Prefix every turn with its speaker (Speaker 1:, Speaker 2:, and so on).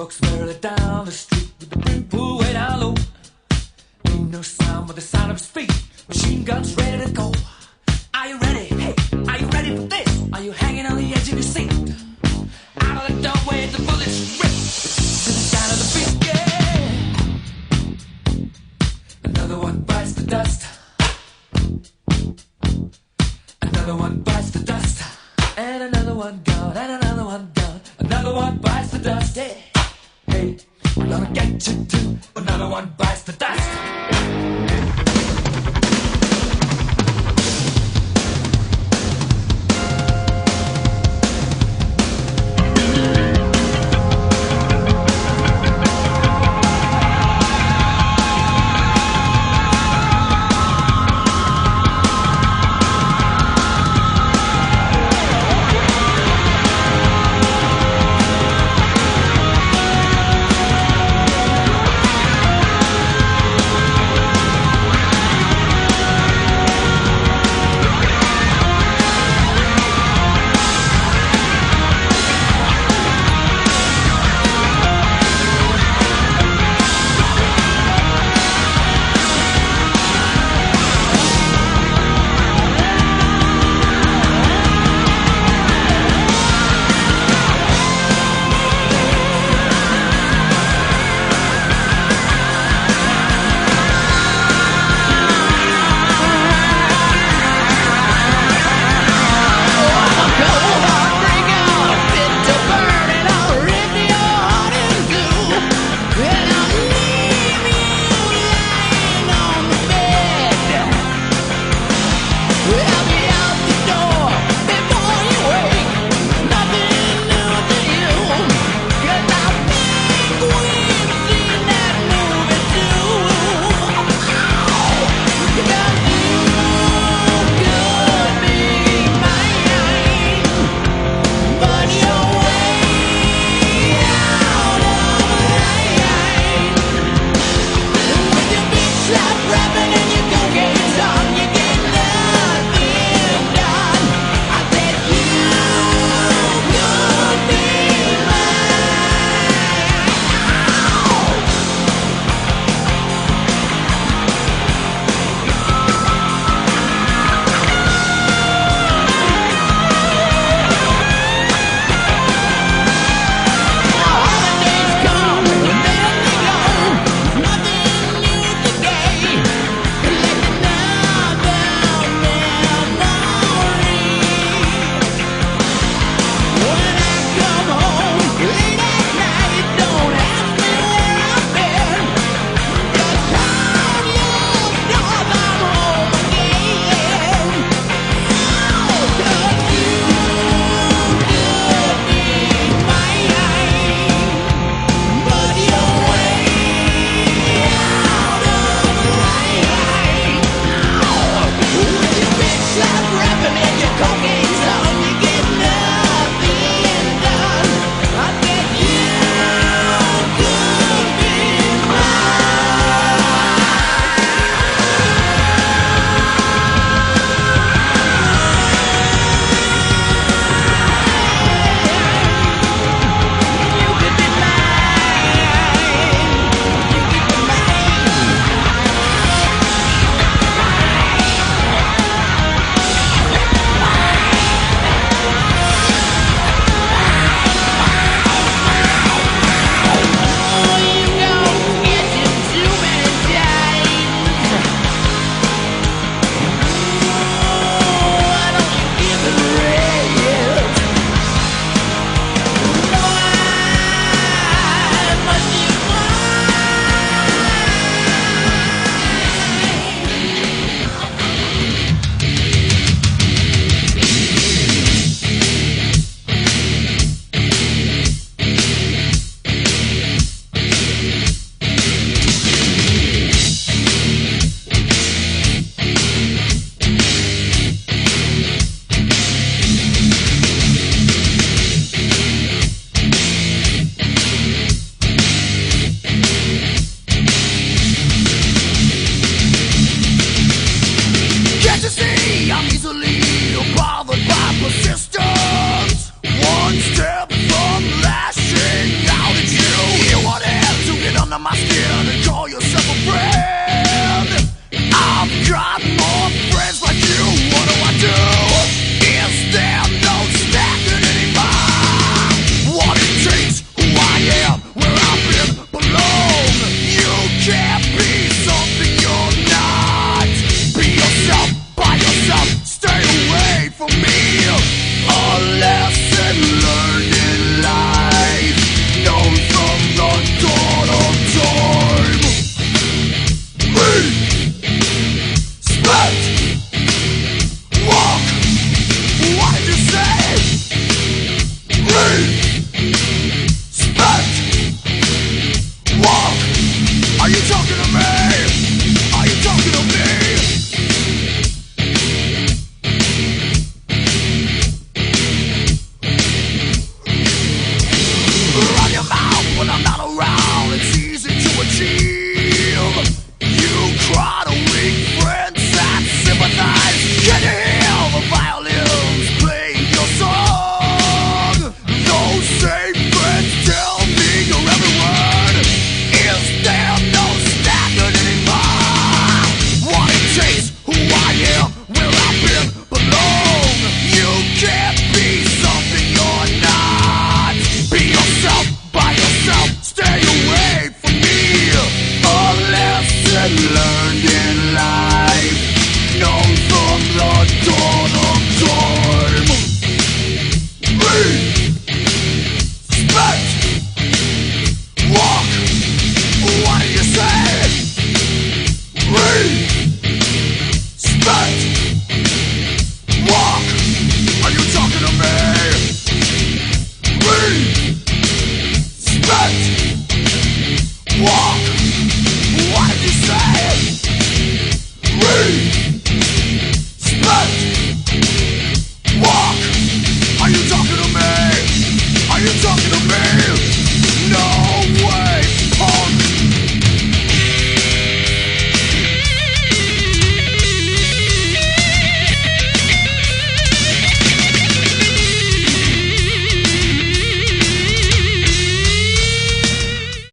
Speaker 1: Folks barely down the street with the brim pulled way down low. Ain't no sound but the sound of speed. Machine guns ready to go. Are you ready? Hey, are you ready for this? Are you hanging on the edge of your seat? Out of the doorway, the bullets rip to the sound of the beat. Yeah. Another one bites the dust. Another one bites the dust. And another one gone. And another one gone. Another one bites the dust. Yeah. Hey, we're gonna get you too. Another one bites the dust.